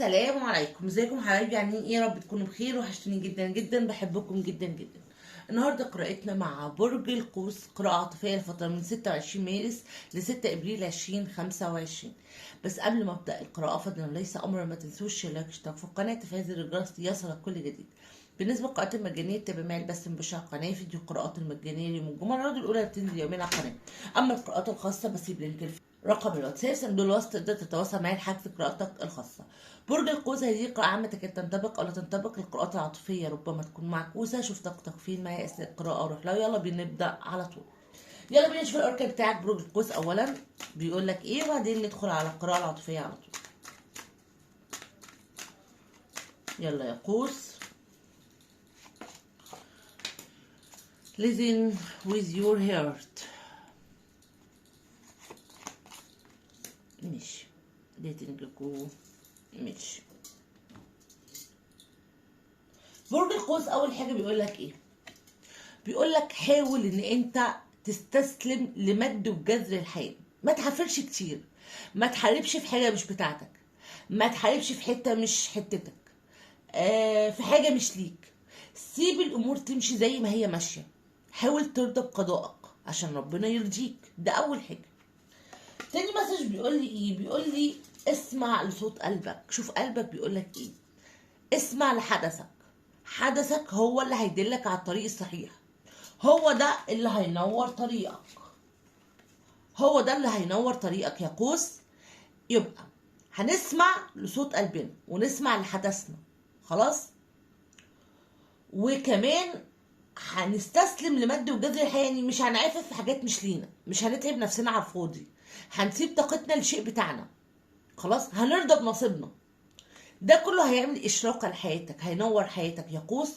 السلام عليكم، ازيكم حبايبي؟ عاملين ايه؟ يا رب تكونوا بخير. وحشتوني جدا جدا، بحبكم جدا جدا. النهارده قراءتنا مع برج القوس، قراءة عاطفية لفترة من 26 مارس ل 6 ابريل 2025. بس قبل ما ابدا القراءة فضلا ليس امرا، ما تنسوش اللايك والاشتراك في القناة، تفعيل الجرس ليصلك كل جديد. بالنسبة للقراءات المجانية تتابع معي البث المباشر على القناة، فيديو القراءات المجانية اليوم الجمعة الرياضة الأولى بتنزل يومين على القناة. أما القراءات الخاصة بسيب لينك رقم الواتساب صندوق الوصف، تقدر تتواصل معايا لحجز قراءتك الخاصة. برج القوس، هذه قراءة عامة تكاد تنطبق أو لا تنطبق للقراءات العاطفية، ربما تكون معكوسة. شوف طاقتك فين معايا أثناء القراءة وروح لو. يلا بينا نبدأ على طول. يلا بينا نشوف الأوركل بتاعك برج القوس أولا بيقول لك إيه، وبعدين ندخل على القراءة العاطفية على طول. يلا يا قوس. Listen with your heart. ماشي. letting go. ماشي. برج القوس اول حاجه بيقول لك ايه؟ بيقول لك حاول ان انت تستسلم لمد وجذر الحياه. ما تحفرش كتير، ما تحاربش في حاجه مش بتاعتك، ما تحاربش في حته مش حتتك، في حاجه مش ليك. سيب الامور تمشي زي ما هي ماشيه. حاول ترضى بقضائك عشان ربنا يرضيك، ده اول حاجه. تاني مسج بيقول لي ايه؟ بيقول لي اسمع لصوت قلبك. شوف قلبك بيقول لك ايه. اسمع لحدثك. حدثك هو اللي هيدلك على الطريق الصحيح، هو ده اللي هينور طريقك، هو ده اللي هينور طريقك يا قوس. يبقى هنسمع لصوت قلبنا ونسمع لحدثنا، خلاص. وكمان هنستسلم لمد وجذر الحياه، يعني مش هنعافر في حاجات مش لينا، مش هنتعب نفسنا على الفاضي، هنسيب طاقتنا للشيء بتاعنا، خلاص. هنرضى بنصيبنا. ده كله هيعمل إشراقة لحياتك، هينور حياتك يا قوس،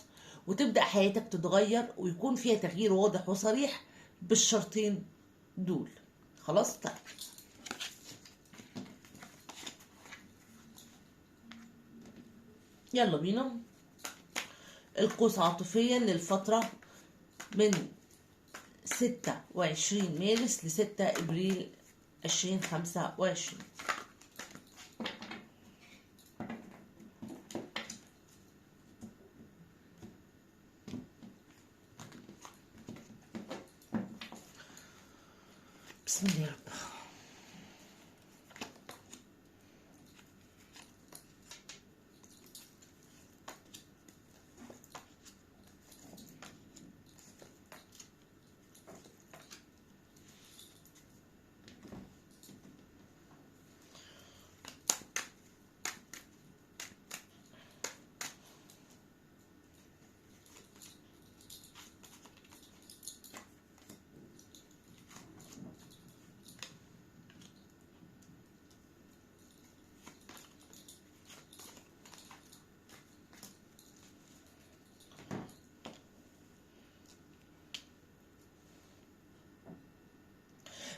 وتبدأ حياتك تتغير ويكون فيها تغيير واضح وصريح بالشرطين دول، خلاص. طيب يلا بينا. القوس عاطفيا للفترة من 26 مارس ل 6 ابريل 2025. بسم الله يا رب.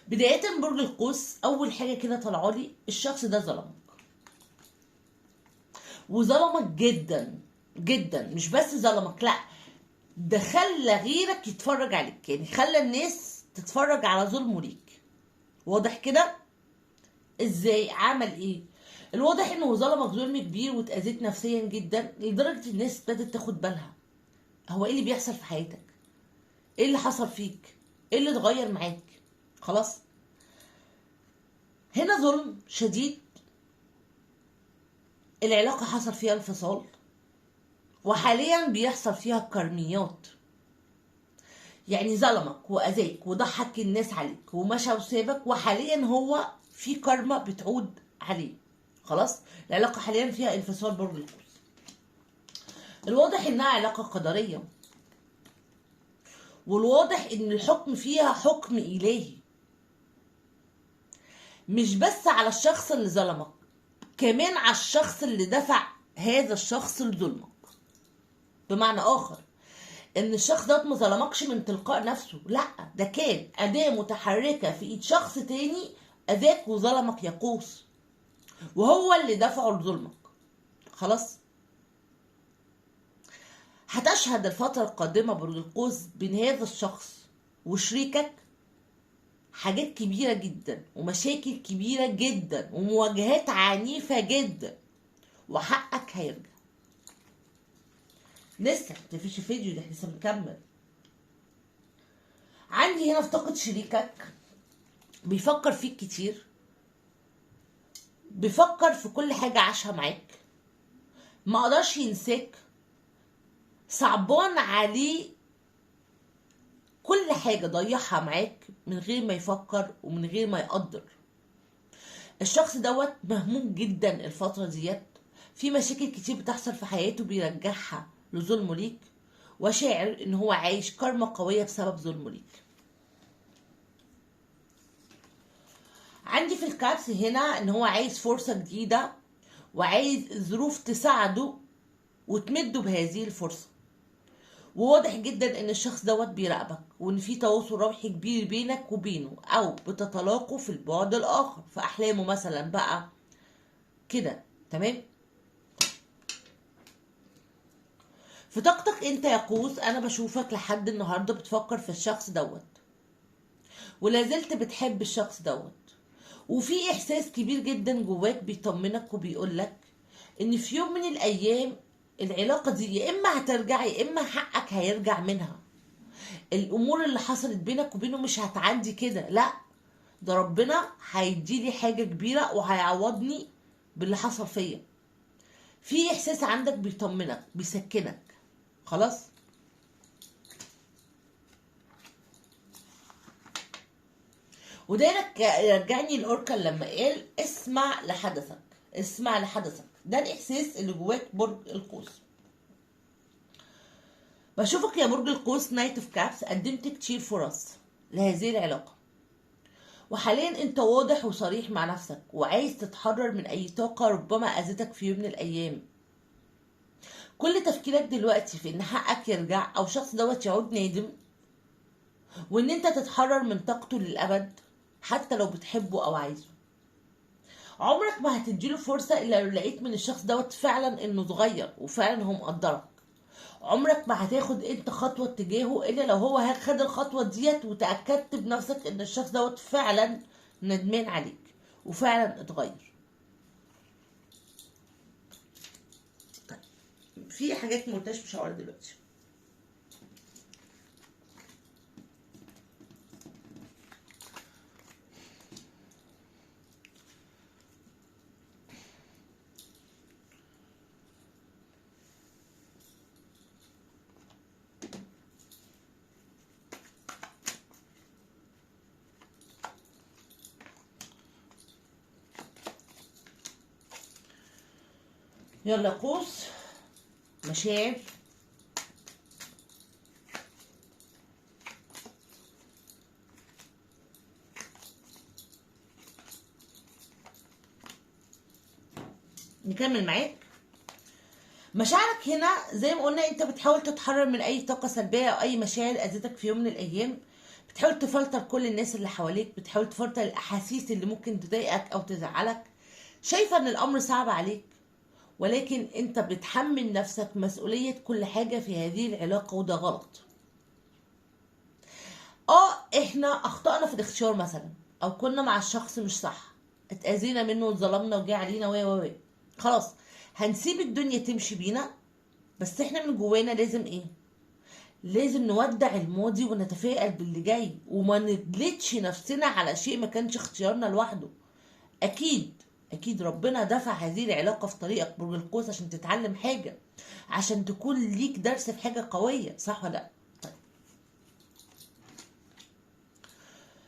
بداية برج القوس، أول حاجة كده طلعالي الشخص ده ظلمك، وظلمك جدا جدا. مش بس ظلمك، لا، ده خلى غيرك يتفرج عليك، يعني خلى الناس تتفرج على ظلمه ليك. واضح كده؟ ازاي؟ عمل ايه؟ الواضح انه ظلمك ظلم كبير واتأذيت نفسيا جدا، لدرجة الناس ابتدت تاخد بالها هو ايه اللي بيحصل في حياتك، ايه اللي حصل فيك، ايه اللي اتغير معاك، خلاص. هنا ظلم شديد، العلاقة حصل فيها انفصال، وحاليا بيحصل فيها كرميات. يعني ظلمك وأذاك وضحك الناس عليك ومشى وسابك، وحاليا هو في كارما بتعود عليه، خلاص. العلاقة حاليا فيها انفصال برج القوس. الواضح انها علاقة قدرية، والواضح ان الحكم فيها حكم إلهي، مش بس على الشخص اللي ظلمك، كمان على الشخص اللي دفع هذا الشخص لظلمك. بمعنى آخر، ان الشخص ده ما ظلمكش من تلقاء نفسه، لا، ده كان اداة متحركة في ايد شخص تاني اذاك وظلمك يا قوس، وهو اللي دفعه لظلمك، خلاص. هتشهد الفترة القادمة برج القوس بين هذا الشخص وشريكك حاجات كبيرة جدا، ومشاكل كبيرة جدا، ومواجهات عنيفة جدا، وحقك هيرجع. لسه متقفلش فيديو، ده احنا لسه بنكمل. عندي هنا افتقد شريكك، بيفكر فيك كتير، بيفكر في كل حاجة عاشها معاك، ما قدرش ينساك، صعبان عليه كل حاجة ضيعها معاك من غير ما يفكر ومن غير ما يقدر. الشخص دوت مهموم جدا الفترة ديت، في مشاكل كتير بتحصل في حياته بيرجعها لظلمه ليك، وشاعر ان هو عايش كارما قوية بسبب ظلمه ليك. عندي في الكارت هنا ان هو عايز فرصة جديدة، وعايز ظروف تساعده وتمده بهذه الفرصة. وواضح جدا ان الشخص دوت بيراقبك، وان في تواصل روحي كبير بينك وبينه، او بتتلاقوا في البعد الاخر في احلامه مثلا بقى كده. تمام. في طاقتك انت يا قوس، انا بشوفك لحد النهارده بتفكر في الشخص دوت، ولازلت بتحب الشخص دوت، وفي احساس كبير جدا جواك بيطمنك وبيقولك ان في يوم من الايام العلاقه دي يا اما هترجع يا اما حقك هيرجع منها. الامور اللي حصلت بينك وبينه مش هتعدي كده، لا، ده ربنا هيديلي حاجه كبيره وهيعوضني باللي حصل فيا. في احساس عندك بيطمنك بيسكنك. خلاص. وده يرجعني الاوركا لما قال اسمع لحدثك، اسمع لحدثك. ده الاحساس اللي جواك برج القوس. بشوفك يا برج القوس نايت اوف كابس، قدمت كتير فرص لهذه العلاقه، وحاليا انت واضح وصريح مع نفسك، وعايز تتحرر من اي طاقه ربما اذتك في يوم من الايام. كل تفكيرك دلوقتي في ان حقك يرجع، او شخص دوت يعود نادم، وان انت تتحرر من طاقته للابد حتى لو بتحبه او عايزه. عمرك ما هتديله فرصة الا لو لقيت من الشخص دوت فعلا انه صغير وفعلا هو مقدرك. عمرك ما هتاخد انت خطوة تجاهه الا لو هو خد الخطوة ديت وتأكدت بنفسك ان الشخص دوت فعلا ندمان عليك وفعلا اتغير. طيب، في حاجات مقلتهاش مش هقولها دلوقتي. يلا قوس، مشاعر، نكمل معاك. مشاعرك هنا زي ما قلنا انت بتحاول تتحرر من اي طاقة سلبية او اي مشاعر اذتك في يوم من الايام. بتحاول تفلتر كل الناس اللي حواليك، بتحاول تفلتر الاحاسيس اللي ممكن تضايقك او تزعلك. شايفة ان الامر صعب عليك، ولكن انت بتحمل نفسك مسؤولية كل حاجة في هذه العلاقة، وده غلط. احنا اخطأنا في الاختيار مثلا، او كنا مع الشخص مش صح، اتأذينا منه واتظلمنا وجه علينا و خلاص، هنسيب الدنيا تمشي بينا. بس احنا من جوانا لازم ايه؟ لازم نودع الماضي ونتفائل باللي جاي، وما نجلدش نفسنا على شيء ما كانش اختيارنا لوحده. اكيد اكيد ربنا دفع هذه العلاقة في طريقك برج القوس عشان تتعلم حاجة، عشان تكون ليك درس في حاجة قوية، صح ولا لا؟ طيب،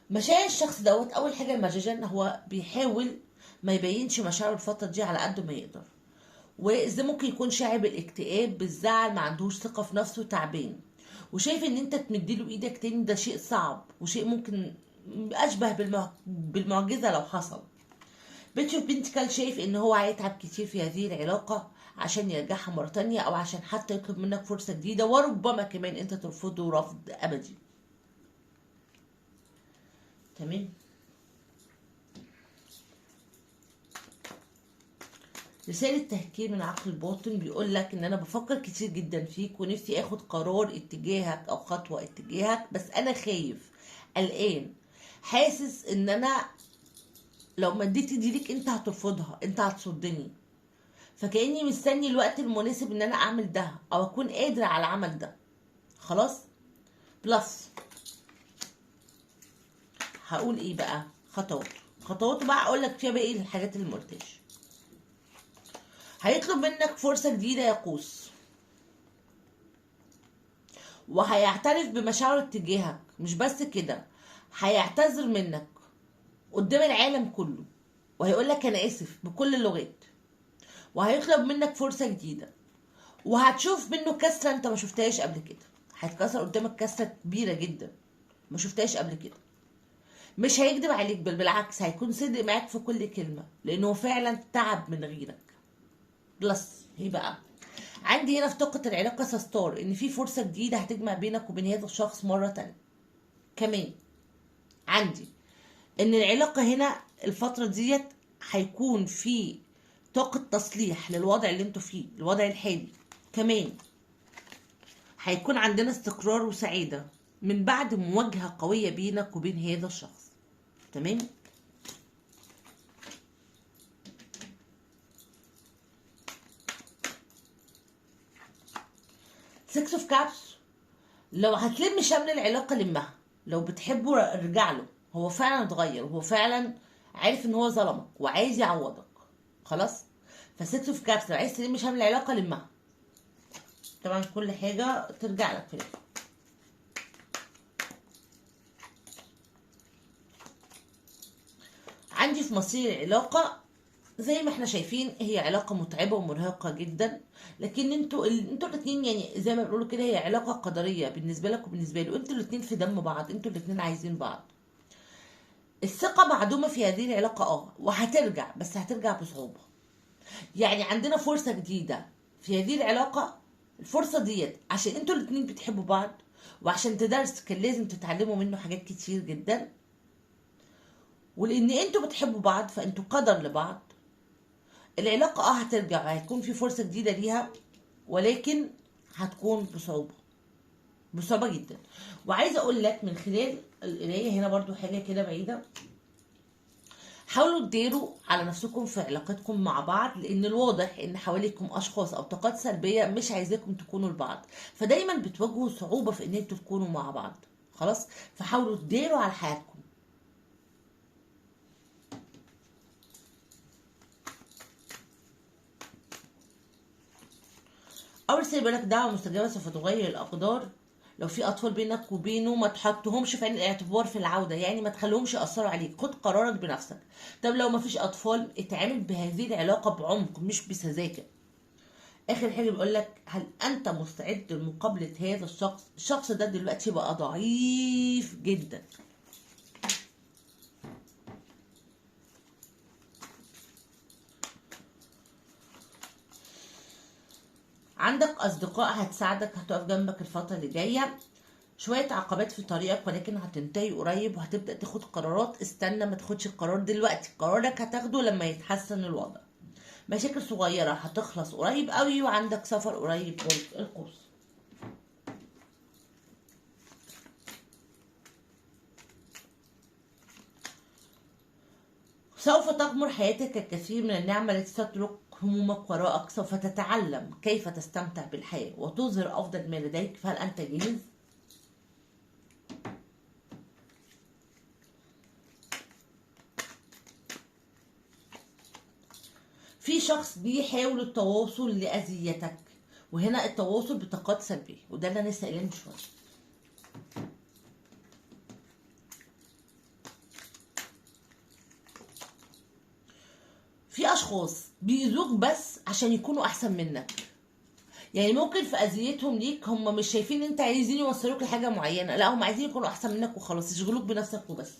مشاعر الشخص دوت، اول حاجة المجاجان هو بيحاول ما يبينش مشاعره الفترة دي على قد ما يقدر، وازاي ممكن يكون شاعر بالاكتئاب بالزعل، ما عندهوش ثقة في نفسه، تعبان، وشايف ان انت تمديله ايدك تاني ده شيء صعب، وشيء ممكن اشبه بالمعجزة لو حصل. بيتشوف بنتكال شايف ان هو هيتعب كتير في هذه العلاقة عشان يرجعها مرة تانية، او عشان حتى يطلب منك فرصة جديدة، وربما كمان انت ترفضه رفض ابدي. تمام. رسالة تهكير من عقل الباطن بيقول لك ان انا بفكر كتير جدا فيك، ونفسي اخد قرار اتجاهك او خطوة اتجاهك، بس انا خايف، قلقان، حاسس ان انا لو مديت ايدي ليك انت هترفضها، انت هتصدني. فكأني مستني الوقت المناسب ان انا اعمل ده او اكون قادر على العمل ده. خلاص. بلس هقول ايه بقى؟ خطواته بقى اقول لك فيها بقى ايه الحاجات اللي مقلتهاش. هيطلب منك فرصة جديدة يا قوس، وهيعترف بمشاعره تجاهك. مش بس كده، هيعتذر منك قدام العالم كله، وهيقول لك انا اسف بكل اللغات، وهيطلب منك فرصة جديدة، وهتشوف منه كسرة انت ما شفتهاش قبل كده. هيتكسر قدامك كسرة كبيرة جدا ما شفتهاش قبل كده. مش هيكدب عليك، بل بالعكس هيكون صادق معاك في كل كلمة، لانه فعلا تعب من غيرك. بلس ايه بقى؟ عندي هنا في طاقة العلاقة سستار ان في فرصة جديدة هتجمع بينك وبين هذا الشخص مرة تانية. كمان عندي ان العلاقة هنا الفترة ديت هيكون في طاقة تصليح للوضع اللي انتوا فيه، الوضع الحالي. كمان هيكون عندنا استقرار وسعادة من بعد مواجهة قوية بينك وبين هذا الشخص. تمام. سكس اوف كابس، لو هتلم شمل العلاقة لمها. لو بتحبه ارجع له، هو فعلا اتغير وهو فعلا عارف ان هو ظلمك وعايز يعوضك. خلاص. فسكس اوف كابس لو عايز تلم شمل العلاقة لمها. طبعا كل حاجة ترجع لك في الآخر. عندي في مصير العلاقة زي ما احنا شايفين هي علاقة متعبة ومرهقة جدا، لكن انتوا الاتنين يعني زي ما بيقولوا كده هي علاقة قدرية بالنسبة لك وبالنسبة له. انتوا الاتنين في دم بعض، انتوا الاتنين عايزين بعض. الثقة معدومة في هذه العلاقة وهترجع، بس هترجع بصعوبة. يعني عندنا فرصة جديدة في هذه العلاقة. الفرصة ديت عشان انتوا الاتنين بتحبوا بعض، وعشان تدرس كان لازم تتعلموا منه حاجات كتير جدا، ولان انتوا بتحبوا بعض فانتوا قدر لبعض. العلاقة هترجع وهيكون في فرصة جديدة ليها، ولكن هتكون بصعوبة جدا. وعايزة اقول لك من خلال القراية هنا برضو حاجة كده بعيدة، حاولوا تديروا على نفسكم في علاقتكم مع بعض، لان الواضح ان حواليكم اشخاص او طاقات سلبية مش عايزاكم تكونوا لبعض، فدايما بتواجهوا صعوبة في ان انتوا تكونوا مع بعض. خلاص. فحاولوا تديروا على حياتكم. اول رسالة بيقول لك دعوة مستجابة سوف تغير الاقدار. لو في اطفال بينك وبينه ما تحطهمش في عين الاعتبار في العودة، يعني ما تخليهمش يأثروا عليك، خد قرارك بنفسك. طب لو ما فيش اطفال، اتعامل بهذه العلاقة بعمق مش بسذاجة. اخر حاجة بيقول لك هل انت مستعد لمقابلة هذا الشخص ده دلوقتي بقى ضعيف جدا. عندك اصدقاء هتساعدك، هتقف جنبك الفترة اللي جاية. شوية عقبات في طريقك ولكن هتنتهي قريب، وهتبدأ تاخد قرارات. استنى، ما تاخدش القرار دلوقتي، قرارك هتاخده لما يتحسن الوضع. مشاكل صغيرة هتخلص قريب قوي، وعندك سفر قريب برج القوس. سوف تغمر حياتك الكثير من النعمة التي تترك همومك وراءك. سوف تتعلم كيف تستمتع بالحياة وتظهر أفضل ما لديك. فهل أنت جاهز؟ في شخص بيحاول التواصل لأذيتك، وهنا التواصل بطاقات سلبية، وده اللي أنا لسه قايلاه من شوية. في أشخاص بيأذوك بس عشان يكونوا أحسن منك. يعني ممكن في اذيتهم ليك هم مش شايفين ان انت عايزين يوصلوك لحاجه معينه، لا هم عايزين يكونوا احسن منك وخلاص، يشغلوك بنفسك وبس.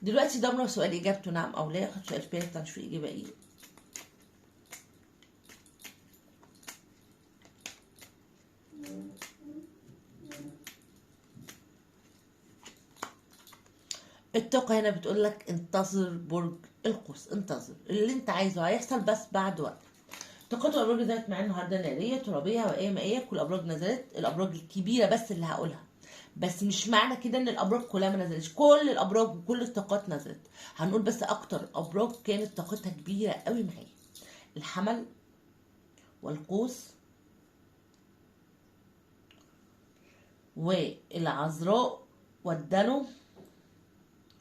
دلوقتي ده سؤال اجابته نعم او لا. خد سؤال تالت نشوف الاجابه ايه. الطاقه هنا بتقول لك انتظر برج القوس، انتظر اللي انت عايزه هيحصل بس بعد وقت. طاقات الابراج نزلت معايا النهارده ناريه ترابيه هوائيه مائيه، كل الابراج نزلت. الابراج الكبيره بس اللي هقولها، بس مش معنى كده ان الابراج كلها ما نزلتش، كل الابراج وكل الطاقات نزلت. هنقول بس اكتر ابراج كانت طاقتها كبيره قوي معايا. الحمل والقوس والعذراء والدلو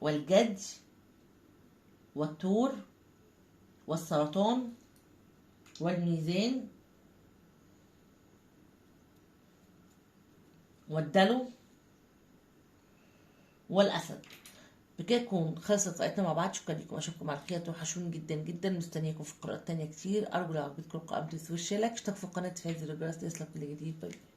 والجدي والثور والسرطان والميزان والدلو والأسد. بكده تكون خلصت قراءتنا مع بعض. شكرا لكم، اشوفكم على خير، توحشوني جدا جدا، مستنياكم في قراءات تانية كتير. ارجو لو عجبتكم القراءة ما تنسوش اشتركوا في القناة، تفعيل زر الجرس ليصلك كل جديد. باي باي.